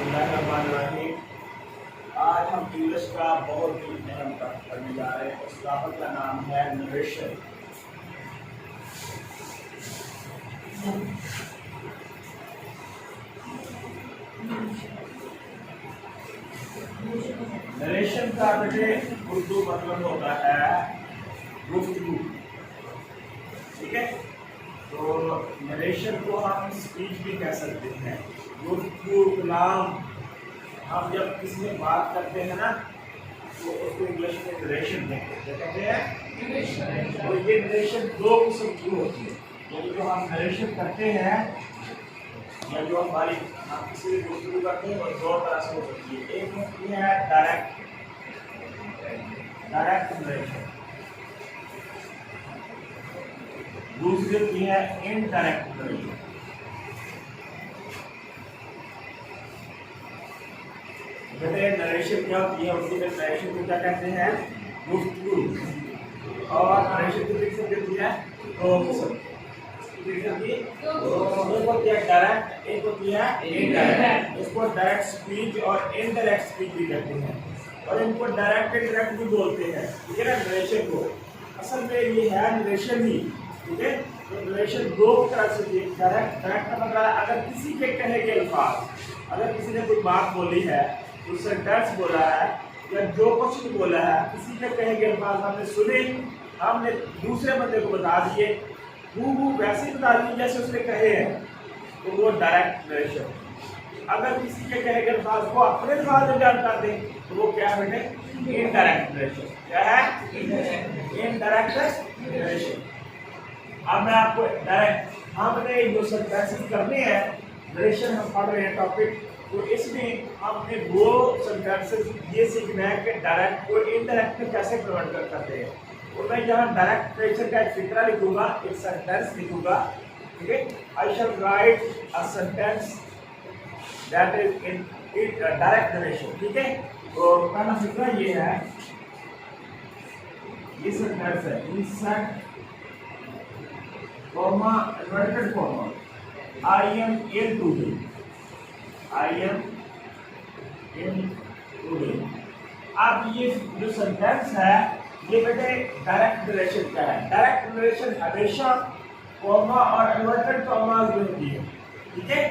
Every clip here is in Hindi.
बिस्मिल्लाहिर्रहमानिर्रहीम। आज हम इंग्लिश का बहुत ही अहम टॉपिक पढ़ने जा रहे हैं। उस टॉपिक का नाम है नरेशन। नरेशन का बेटे उर्दू मतलब होता है गुफ्तगू। ठीक है, तो नरेशन को हम स्पीच भी कह सकते हैं। गुफ्तगू कलाम, हम जब किसी से बात करते हैं ना तो उसको इंग्लिश में नरेशन कहते हैं। और ये नरेशन दो किस्म की होती है। यानी जो हम नरेशन करते हैं या जो हमारी हम किसी भी गुफ्तगू करते हैं वो दो तरह से हो सकती है। एक होती है डायरेक्ट नरेशन, दूसरी होती है इनडायरेक्ट नरेशन। नरेशन क्या होती है? उसी में नरेशन को क्या कहते हैं? गुफ्तगू। और नरेशन की किस्म होती है दो किस्म। एक होती है डायरेक्ट, एक होती है इनडायरेक्ट। इसको डायरेक्ट स्पीच और इनडायरेक्ट स्पीच भी कहते हैं, और इनको डायरेक्ट इंडायरेक्ट भी बोलते हैं। ठीक है ना, नरेशन को असल में ये है नरेशन ही। ठीक है, तो नरेशन दो तरह से डायरेक्ट का मतलब अगर किसी के कहे गए अल्फाज, अगर किसी ने कोई बात बोली है, जो सेंटेंस बोला है या जो कुछ भी बोला है, किसी के कहे गए अल्फाज हमने सुने, हमने दूसरे बंदे को बता दिए, वो वैसे ही बता दिए जैसे उसने कहे हैं, तो वो डायरेक्ट नरेशन। अगर किसी के कहे गए अल्फाज को अपने अल्फाज में बयान कर दें तो वो क्या है बेटे? Indirect narration. क्या है? Indirect narration. अब मैं आपको डायरेक्ट, हमने जो सेंटेंसेस करने हैं नरेशन हम पढ़ रहे हैं टॉपिक, तो इसमें हमने वो सेंटेंसेस ये सीखना है कि डायरेक्ट को इनडायरेक्ट में कैसे कन्वर्ट करते हैं। तो मैं यहाँ डायरेक्ट नरेशन का एक फिक्रा लिखूंगा, एक सेंटेंस लिखूंगा। ठीक है, I shall write a sentence that is in direct narration. ठीक है, तो पहला फिक्रा ये है, ये सेंटेंस है insert comma inverted comma I am in today, I am in today. अब ये जो सेंटेंस है ये बेटे डायरेक्ट नरेशन का है। डायरेक्ट नरेशन हमेशा कॉमा और इन्वर्टेड कॉमा में होती है। ठीक है,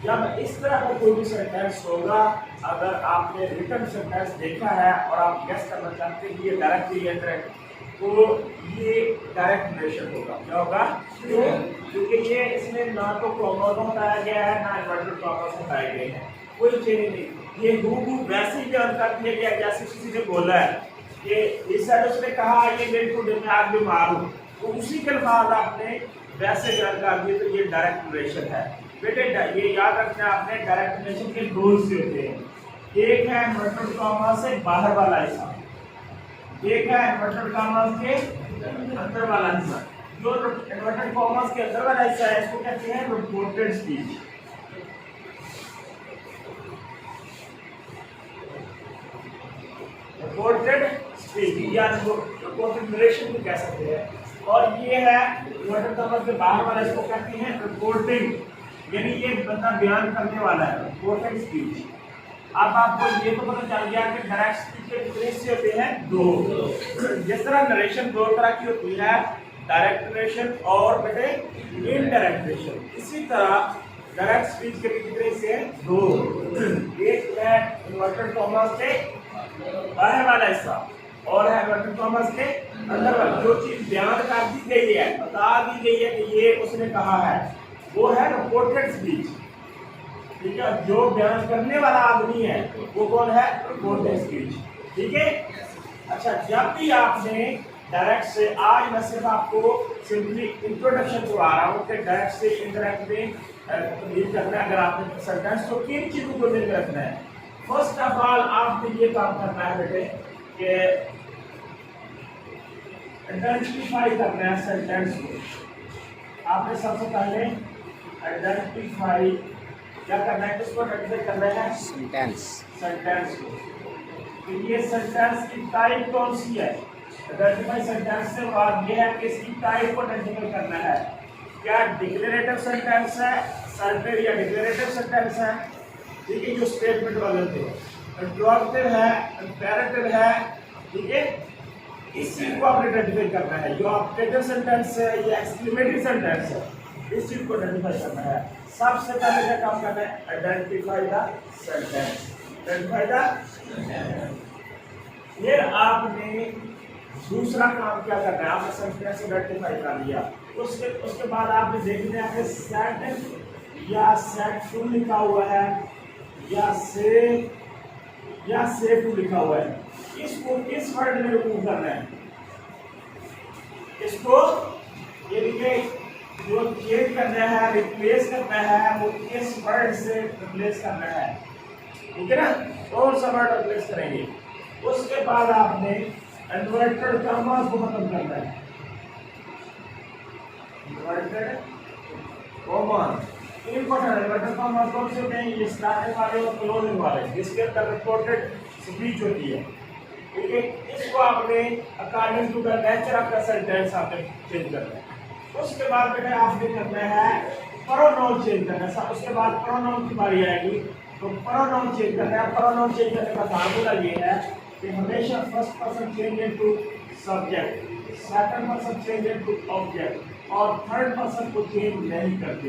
जब इस तरह का कोई भी सेंटेंस होगा, अगर आपने रिटन सेंटेंस देखा है और आप गेस करना चाहते हैं कि ये डायरेक्ट या इनडायरेक्ट, तो ये डायरेक्ट नरेशन होगा। क्या होगा? क्योंकि ये इसमें ना तो कॉमा बताया गया है ना इन्वर्टेड कॉमा बताए गए हैं, कोई चेंज नहीं। ये हूबहू वैसे ही बयान कर दिया गया जैसे किसी ने बोला है कि इस साइड उसने कहा ये मेरे को मैं आज बीमार हूँ, तो उसी के बाद आपने वैसे बयान कर दिए, तो ये डायरेक्ट नरेशन है। बेटे ये याद रखना, आपने डायरेक्ट नरेशन के दो हिस्से होते हैं। एक है इन्वर्टेड कॉमा से बाहर वाला हिस्सा, एक है इन्वर्टेड कॉमा के अंदर वाला हिस्सा। जो इन्वर्टेड कॉमा के अंदर वाला हिस्सा है इसको कहते हैं रिपोर्टेड स्पीच। रिपोर्टेड स्पीच या रिपोर्टेड नरेशन भी कह सकते हैं। और ये है इन्वर्टेड कॉमा के बाहर वाला, इसको कहते हैं रिपोर्टिंग, यानी ये बंदा बयान करने वाला है, रिपोर्टेड स्पीच। अब आपको ये तो पता चल गया कि डायरेक्ट स्पीच के कितने हिस्से होते हैं? दो। जिस तरह नरेशन दो तरह की होती है, डायरेक्ट नरेशन और बेटे इनडायरेक्ट नरेशन, इसी तरह डायरेक्ट स्पीच के कितने हिस्से हैं? दो। एक है इन्वर्टेड कॉमास के बाहर वाला हिस्सा और है इन्वर्टेड कॉमास के अंदर वाला। जो चीज बयान कर दी गई है, बता दी गई है कि ये उसने कहा है, वो है रिपोर्टेड स्पीच। ठीक है, जो बयान करने वाला आदमी है वो कौन है? Reported speech. ठीक है, अच्छा, जब भी आपने डायरेक्ट से, आज मैं सिर्फ आपको सिंपली इंट्रोडक्शन करवा रहा हूँ कि डायरेक्ट से इनडायरेक्ट में तब्दील करना है। अगर आपने सेंटेंस को किन चीजों को लेकर रखना है, फर्स्ट ऑफ ऑल आपने ये काम करना है बेटे कि आइडेंटिफाई करना है सेंटेंस को। आपने सबसे पहले आइडेंटिफाई क्या करना है? किसको आइडेंटिफाई करना है? सेंटेंस को। तो ये सेंटेंस की टाइप कौन सी है? आइडेंटिफाई सेंटेंस से बात ये है कि इसकी टाइप को आइडेंटिफाई करना है। क्या डिक्लेरेटिव सेंटेंस है, सर्टेन या डिक्लेरेटिव सेंटेंस है, ठीक है, जो स्टेटमेंट वाले थे। इंट्रोगेटिव है, इंपेरेटिव है, ठीक है, इस चीज को आपने आइडेंटिफाई करना है। जो ऑब्जेक्टिव सेंटेंस है या एक्सक्लेमेटरी सेंटेंस है, इस चीज को आइडेंटिफाई करना है। सबसे पहले क्या काम करना है, identify the sentence, identify the. फिर आपने दूसरा काम क्या करना है, आपने सेंटेंस आइडेंटिफाई कर लिया, उसके बाद आपने देखना है सेट या सेट टू लिखा हुआ है या से टू लिखा हुआ है, इसको किस वर्ड में रिमूव करना है, इसको ये देखिए जो चेंज करना है, रिप्लेस करना है, वो किस वर्ड से रिप्लेस करना है, ठीक है ना, कौन सा वर्ड रिप्लेस करेंगे। उसके बाद आपने इन्वर्टेड कॉमास को खत्म करना है, inverted commas important. Inverted commas कौन से होते हैं, ये स्टार्टिंग वाले और क्लोजिंग वाले, जिसके अंदर रिपोर्टेड स्पीच होती है, ठीक है। इसको आपने according to the nature of the sentence आपने चेंज करना है। उसके बाद बेटा आपने करना है प्रोनाउन चेंज करना है। उसके बाद प्रोनाउन की बारी आएगी, तो प्रोनाउन चेंज करना है। प्रोनाउन चेंज करने का फार्मूला ये है कि हमेशा first person change into subject, second person change into object और थर्ड पर्सन को चेंज नहीं करते।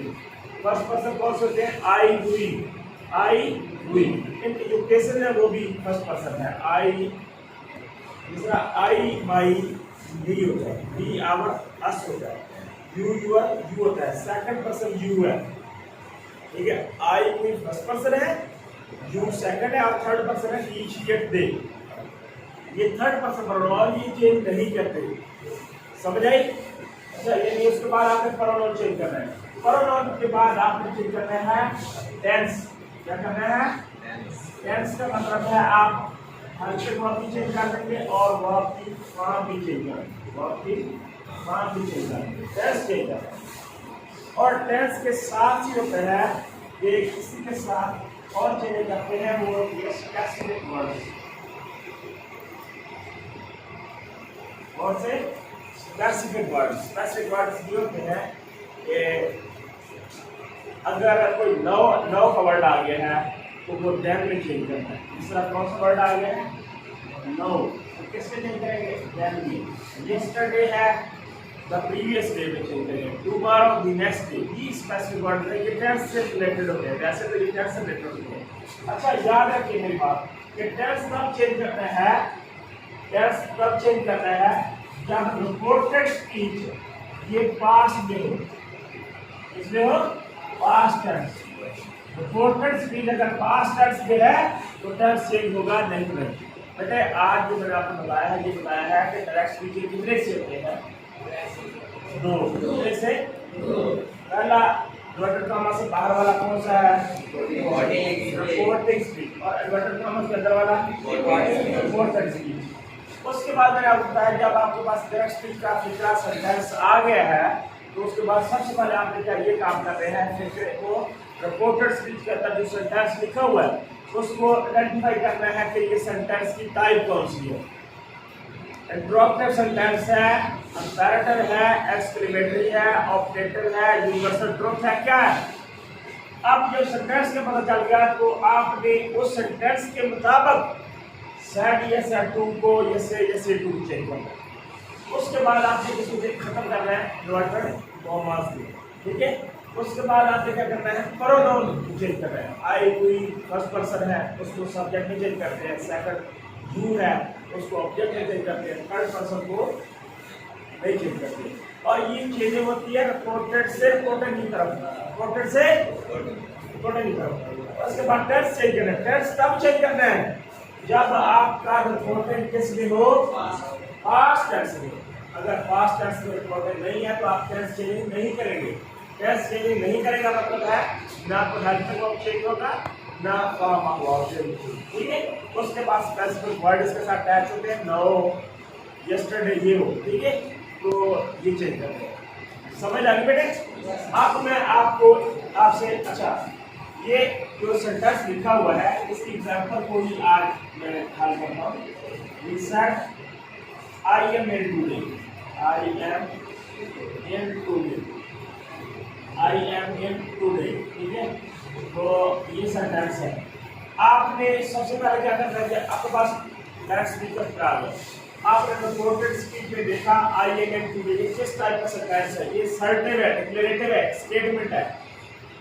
फर्स्ट पर्सन कौन से होते हैं, आई डूइंग, इनके जो केसेस है वो भी फर्स्ट पर्सन है। आई, दूसरा आई माई मी होता है, बी आवर अस होता है, यू यूर यू होता है, सेकंड पर्सन यू है, ठीक है। आई कोई फर्स्ट पर्सन है, यू सेकंड है और थर्ड पर्सन है ही शी इट दे। ये थर्ड पर्सन प्रोनाउन ये चेंज नहीं करते, समझ आई। अच्छा, यानी उसके बाद आपने प्रोनाउन चेंज करना है। प्रोनाउन के बाद आपने चेंज करना है टेंस। क्या करना है, टेंस का मतलब है आप हल्के वर्ब भी चेंज कर देंगे और वर्ब की फॉर्म भी चेंज करेंगे, वर्ब की फॉर्म भी चेंज करेंगे, टेंस चेंज करेंगे। और टेंस के साथ ही होता है ये किसी के साथ और चेंज करते हैं, वो स्पेसिफिक वर्ड्स, और से स्पेसिफिक वर्ड्स जो होते हैं कि अगर कोई नौ का वर्ड आ गया है तो वो देन में चेंज करना है। दूसरा कौन सा वर्ड आ गया है, नो, तो किसमें चेंज करेंगे, देन में। यस्टरडे है द प्रीवियस डे में चेंज करेंगे, टुमारो द नेक्स्ट डे। ये स्पेसिफिक वर्ड है, ये टेंस से रिलेटेड होते हैं, वैसे तो ये टेंस से रिलेटेड होते हैं। अच्छा, याद रखिए मेरी बात कि टेंस कब चेंज करना है, टेंस कब चेंज करना है, जब रिपोर्टेड स्पीच ये पास्ट में हो, इसमें हो पास्ट टेंस। रिपोर्टेड स्पीच अगर पास्ट टेंस में है तो टेंस चेंज होगा, नहीं तो नहीं। बेटे आज जो मैंने आपको बताया है, ये बताया है कि डायरेक्ट स्पीच कितने से होते हैं, दो, कितने से, पहला इन्वर्टेड कॉमा से बाहर वाला कौन सा है, रिपोर्टिंग स्पीच, और इन्वर्टेड कॉमा के अंदर वाला रिपोर्टेड स्पीच। उसके बाद मैंने आपको बताया जब आपके पास डायरेक्ट स्पीच का दूसरा सेंटेंस आ गया है तो उसके बाद सबसे पहले आपने क्या ये काम कर रहे हैं कि वो रिपोर्टेड स्पीच के अंदर जो सेंटेंस लिखा हुआ है उसको आइडेंटिफाई करना है कि ये सेंटेंस की टाइप कौन सी है। इंट्रोगेटिव सेंटेंस है, कंपैरेटिव है, एक्सक्लेमेटरी है, ऑब्जेक्टिव है, यूनिवर्सल ट्रुथ है, क्या है। अब जब सेंटेंस का पता चल गया तो आपने उस सेंटेंस के मुताबिक सेट या सेट टू को या से टू चेंज करना है। उसके बाद आपने इसको खत्म करना है इन्वर्टेड कॉमास से, ठीक है। उसके बाद आपने क्या करना है, प्रोनाउन चेंज करना है। आई कोई फर्स्ट पर्सन है उसको सब्जेक्ट में चेंज करते हैं, सेकंड यू है उसको ऑब्जेक्ट में चेंज करते हैं, थर्ड पर्सन को नहीं चेंज करते। और ये चेंजिंग होती है रिपोर्टेड से रिपोर्टेड की तरफ, रिपोर्टेड से रिपोर्टेड की तरफ। उसके बाद टेंस चेंज करना है। टेंस तब चेंज करना है जब आपका रिपोर्टेड किस में हो, पास्ट टेंस में। अगर पास्ट टेंस में रिपोर्टेड नहीं है तो आप टेंस चेंज नहीं करेंगे। टेंस चेंज नहीं करेगा मतलब है ना तो हेल्थ वर्ब चेंज होगा ना फॉर्म ऑफ वर्ब चेंज, ठीक है। उसके बाद स्पेसिफिक वर्ड इसके साथ अटैच होते हैं, नो, यस्टरडे, ये हो, ठीक है। तो ये चेंज करते हैं, समझ आ गई बेटे। अब मैं आपको आपसे, अच्छा ये जो सेंटेंस लिखा हुआ है इसकी एग्जांपल को ही आज मैं हल करता हूँ। He said I am in today, I am in today, I am in today, ठीक है। तो ये सेंटेंस है। आपने सबसे पहले क्या करना है, आपके पास डायरेक्ट स्पीकर का है, आपने रिपोर्टेड स्पीच में देखा आई एम टू ये किस टाइप का सेंटेंस है, ये असर्टिव है, डिक्लेरेटिव है, स्टेटमेंट है।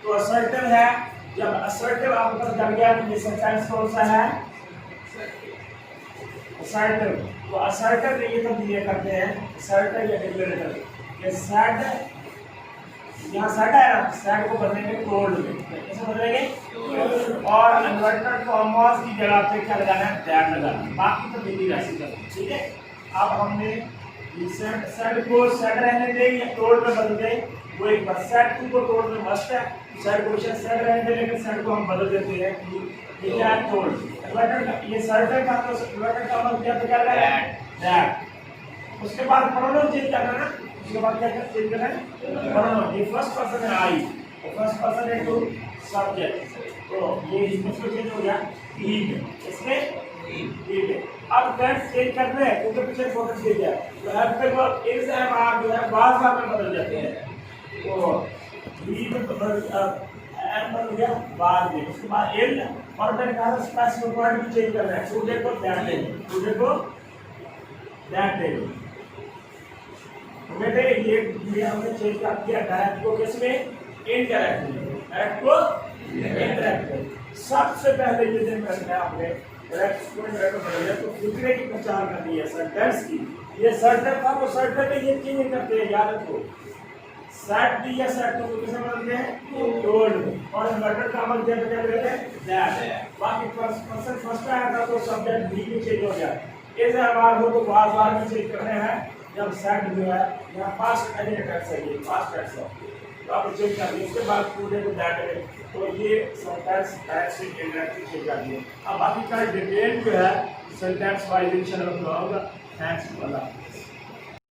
तो असर्टिव है, जब असर्टिव आपको पता चल गया तो ये सेंटेंस कौन सा है, असर्टिव। तो असर्टिव में ये तब्दीली करते हैं, असर्टिव या डिक्लेरेटिव। ये सेड, यहाँ सेड है ना, सेड को बदलेंगे टोल्ड में, कैसे बदलेंगे, और इन्वर्टेड कॉमास की जगह पे क्या लगाना है, दैट लगाना है, बाकी तो बिल्ली राशि का, ठीक है। अब हमने सेड, सेड को सेड रहने दें या टोल्ड में बदल दें, वो एक बार सेड को टोल्ड में मस्त है, सेड को सेड रहने दें, लेकिन सेड को हम बदल देते हैं कि ये क्या है, टोल्ड। इन्वर्टेड, ये सर्टेन का तो इन्वर्टेड कॉमास क्या क्या लगा है, दैट। उसके बाद प्रोनाउन चेंज करना है, उसके बाद क्या चेंज करना है, प्रोनाउन। ये फर्स्ट पर्सन है आई, फर्स्ट पर्सन है टू सब्जेक्ट, तो ये इसमें चेंज हो गया ही में, इसमें ठीक है। अब टेंस चेंज करने हैं क्योंकि पीछे फोकस दे दिया, तो हर पे वो इज है आप जो है बाद में बदल जाते हैं, तो बी में बदल एम बदल गया बाद में। उसके बाद एल और मैंने कहा स्पेसिफिक वर्ड भी चेंज करना है, टुडे को दैट डे, टुडे को दैट डे। बेटे ये हमने चेंज कर दिया डायरेक्ट को किसमें, इनडायरेक्ट में, डायरेक्ट को इनडायरेक्ट। सबसे पहले ये दिन करना है आपने डायरेक्ट को इनडायरेक्ट बदल दिया, तो दूसरे की पहचान करनी है सेंटेंस की। ये सर्टेन था, वो सर्टेन में ये चेंज करते हैं, याद रखो। सेट डी या सेट को किसे बदलते हैं, टोल्ड, और इन्वर्टेड कॉमा क्या करते हैं, दैट। बाकी पर्सन फर्स्ट आया था तो सब्जेक्ट भी चेंज हो गया, इस बार हो तो बार में चेंज करने हैं। जब सेट जो है यहाँ पास्ट टेंस है, ये पास्ट टेंस है, तो आप चेंज कर दिए, उसके बाद टुडे को दैट है, तो ये सेंटेंस डायरेक्ट से इनडायरेक्ट चेंज कर दिए। अब बाकी का डिटेल जो है सेंटेंस वाइज इंशाल्लाह होगा। थैंक्स।